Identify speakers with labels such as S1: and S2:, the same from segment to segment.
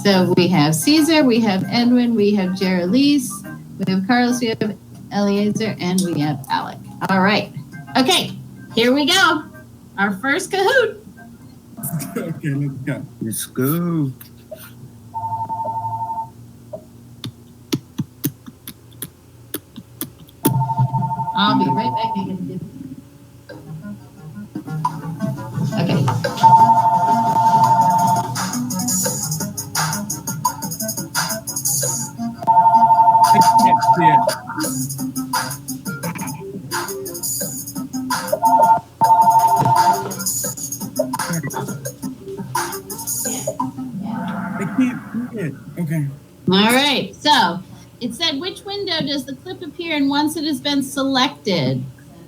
S1: So we have Caesar, we have Edwin, we have Jeralise, we have Carlos, we have Eliezer, and we have Alec. All right. Okay, here we go. Our first Kahoot.
S2: Okay, let's go.
S3: Let's go.
S1: I'll be right back. Okay.
S2: Yeah. I can't see it. Okay.
S1: All right. So it said, which window does the clip appear in once it has been selected?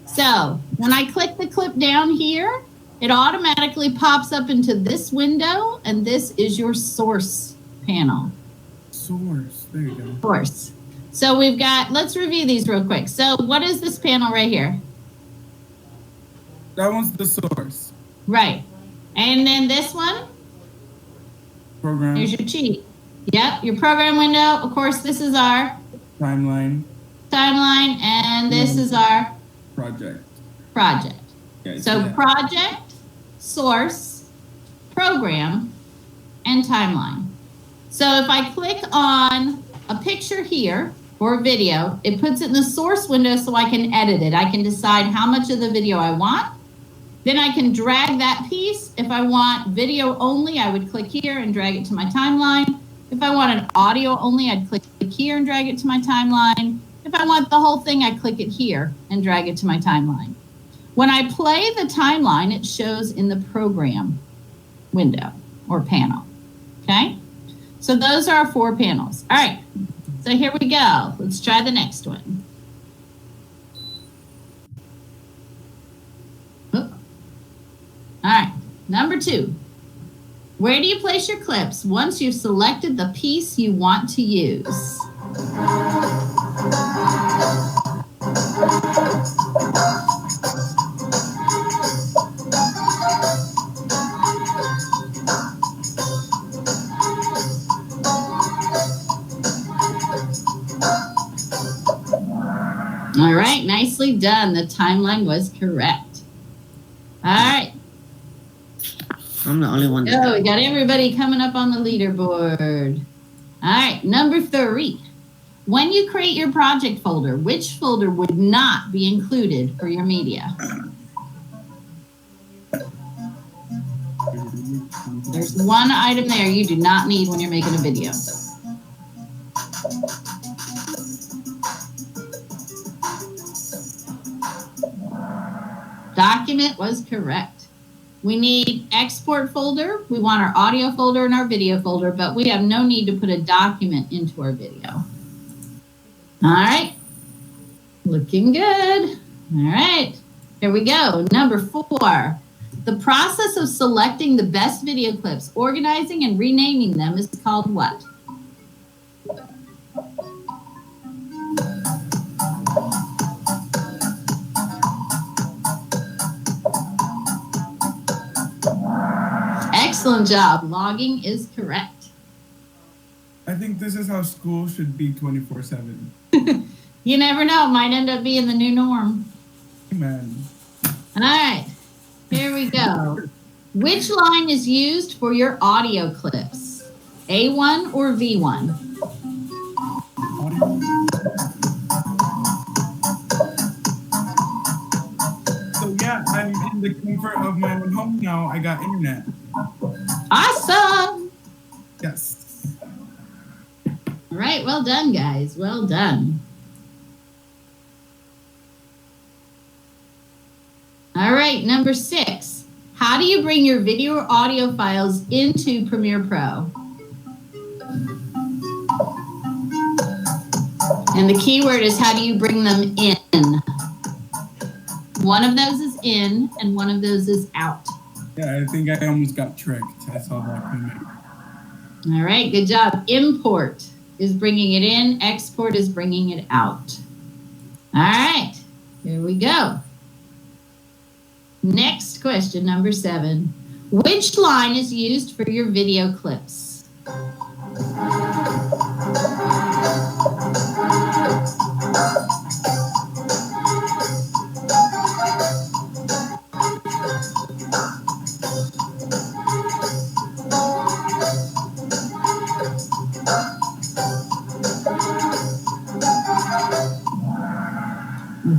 S1: So when I click the clip down here, it automatically pops up into this window, and this is your source panel.
S2: Source. There you go.
S1: Source. So we've got, let's review these real quick. So what is this panel right here?
S2: That one's the source.
S1: Right. And then this one?
S2: Program.
S1: Here's your cheat. Yep, your program window. Of course, this is our
S2: Timeline.
S1: and this is our
S2: Project. Yeah,
S1: So project, source, program, and timeline. So if I click on a picture here or a video, it puts it in the source window so I can edit it. I can decide how much of the video I want. Then I can drag that piece. If I want video only, I would click here and drag it to my timeline. If I want an audio only, I'd click here and drag it to my timeline. If I want the whole thing, I click it here and drag it to my timeline. When I play the timeline, it shows in the program window or panel. Okay? So those are our 4 panels. All right. So here we go. Let's try the next one. All right. Number 2. Where do you place your clips once you've selected the piece you want to use? All right, nicely done. The timeline was correct. All right.
S3: I'm the only one.
S1: Oh, we got everybody coming up on the leaderboard. All right, number 3. When you create your project folder, which folder would not be included for your media? There's one item there you do not need when you're making a video. Document was correct. We need export folder. We want our audio folder and our video folder, but we have no need to put a document into our video. All right. Looking good. All right. Here we go. Number 4. The process of selecting the best video clips, organizing and renaming them is called what? Excellent job. Logging is correct.
S2: I think this is how school should be 24/7.
S1: You never know. It might end up being the new norm.
S2: Man.
S1: All right. Here we go. Which line is used for your audio clips? A1 or V1?
S2: So yeah, I'm in the comfort of my own home now. I got internet.
S1: Awesome.
S2: Yes.
S1: All right. Well done, guys. Well done. All right. Number 6. How do you bring your video or audio files into Premiere Pro? And the keyword is how do you bring them in? One of those is in and one of those is out.
S2: Yeah, I think I almost got tricked. I saw that coming.
S1: All right, good job. Import is bringing it in. Export is bringing it out. All right, here we go. Next question, number 7. Which line is used for your video clips?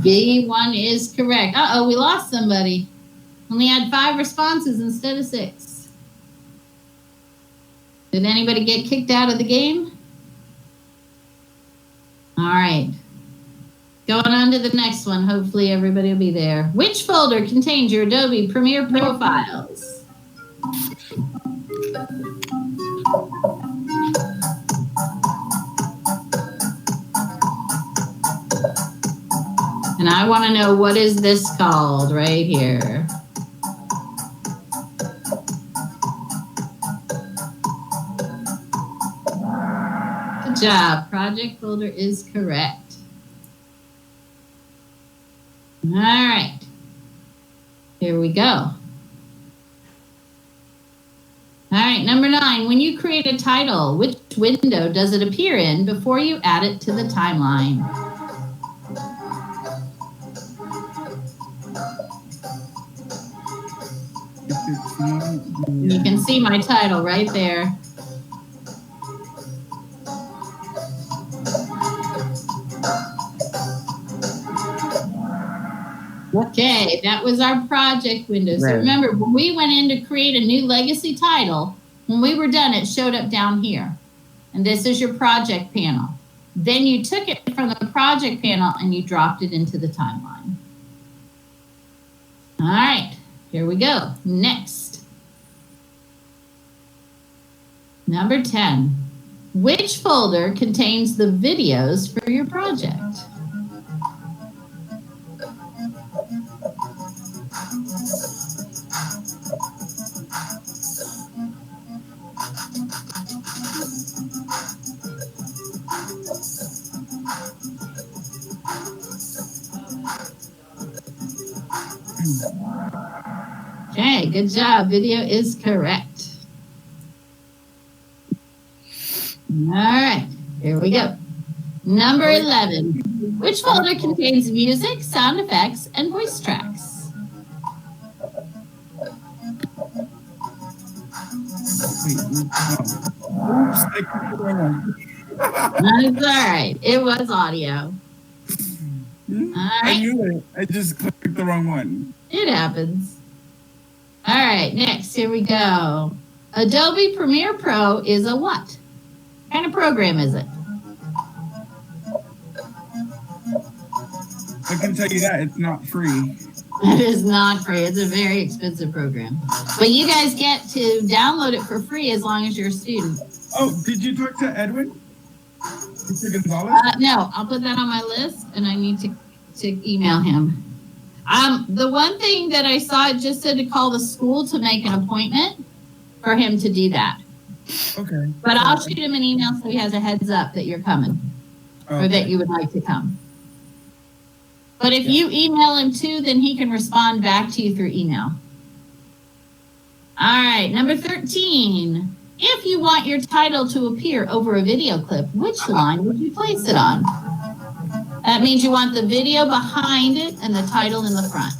S1: B1 is correct. Uh-oh, we lost somebody. Only had 5 responses instead of 6. Did anybody get kicked out of the game? All right. Going on to the next one. Hopefully everybody will be there. Which folder contains your Adobe Premiere Pro files? And I want to know, what is this called right here? Good job. Project folder is correct. All right. Here we go. All right, number 9. When you create a title, which window does it appear in before you add it to the timeline? You can see my title right there. Okay, that was our project window. So remember, when we went in to create a new legacy title, when we were done, it showed up down here. And this is your project panel. Then you took it from the project panel and you dropped it into the timeline. All right, here we go. Next. Number 10. Which folder contains the videos for your project? Okay, good job. Video is correct. All right, here we go. Number 11. Which folder contains music, sound effects, and voice tracks?
S2: Oops, I clicked the wrong one.
S1: That's all right. It was audio. All
S2: I
S1: right.
S2: knew it. I just clicked the wrong one.
S1: It happens. All right, next, here we go. Adobe Premiere Pro is a what? What kind of program is it?
S2: I can tell you that it's not free.
S1: It is not free. It's a very expensive program. But you guys get to download it for free as long as you're a student.
S2: Oh, did you talk to Edwin? Mr. Gonzalez?
S1: No, I'll put that on my list, and I need to email him. The one thing that I saw, it just said to call the school to make an appointment for him to do that.
S2: Okay.
S1: But I'll shoot him an email so he has a heads up that you're coming, or that you would like to come. But if you email him too, then he can respond back to you through email. All right, number 13. If you want your title to appear over a video clip, which line would you place it on? That means you want the video behind it and the title in the front.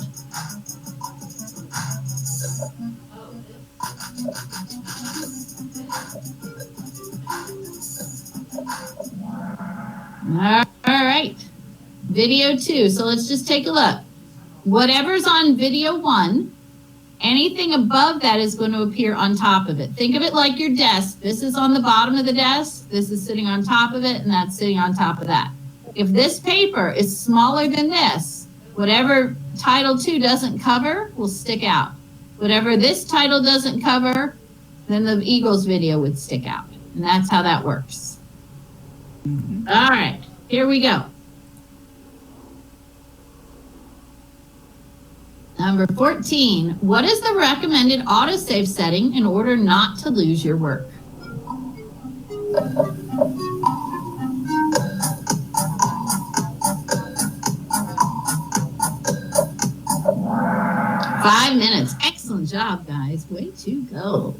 S1: All right. Video 2. So let's just take a look. Whatever's on video 1, anything above that is going to appear on top of it. Think of it like your desk. This is on the bottom of the desk. This is sitting on top of it, and that's sitting on top of that. If this paper is smaller than this, whatever title 2 doesn't cover will stick out. Whatever this title doesn't cover, then the Eagles video would stick out. And that's how that works. All right, here we go. Number 14, what is the recommended autosave setting in order not to lose your work? Five minutes. Excellent job, guys. Way to go.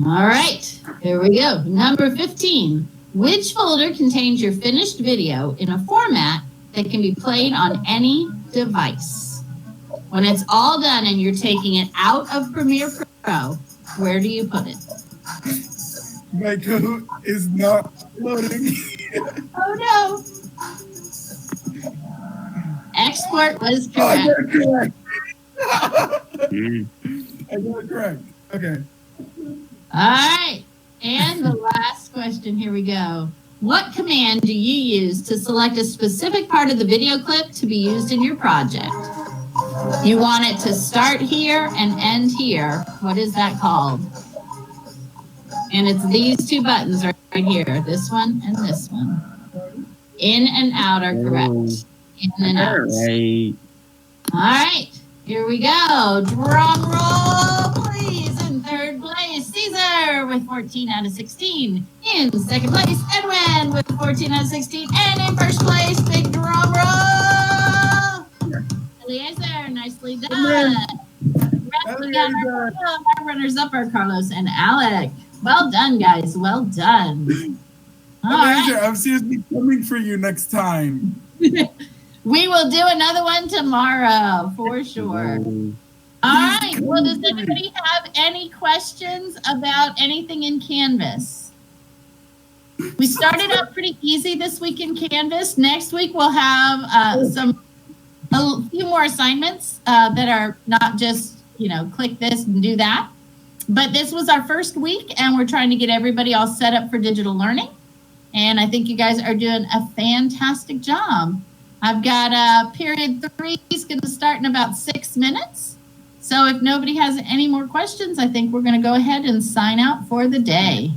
S1: All right, here we go. Number 15, which folder contains your finished video in a format that can be played on any device? When it's all done and you're taking it out of Premiere Pro, where do you put it?
S2: My Kahoot is not loading.
S1: Oh, no. Export was
S2: Oh, I got
S1: correct.
S2: it correct.
S3: Mm.
S2: I got it correct. Okay.
S1: All right. And the last question. Here we go. What command do you use to select a specific part of the video clip to be used in your project? You want it to start here and end here. What is that called? And it's these two buttons right here. This one and this one. In and out are correct. In and out.
S3: Right.
S1: All right, here we go. Drum roll, please. In third place, Caesar with 14 out of 16. In second place, Edwin with 14 out of 16. And in first place, big drum roll, Eliezer, nicely done. Our runners up are Carlos and Alec. Well done, guys. Well done. All
S2: Eliezer,
S1: right.
S2: I'm seriously coming for you next time.
S1: We will do another one tomorrow for sure. All right. Well, does anybody have any questions about anything in Canvas? We started out pretty easy this week in Canvas. Next week we'll have a few more assignments that are not just, click this and do that. But this was our first week, and we're trying to get everybody all set up for digital learning. And I think you guys are doing a fantastic job. I've got period 3 is going to start in about 6 minutes. So if nobody has any more questions, I think we're going to go ahead and sign out for the day.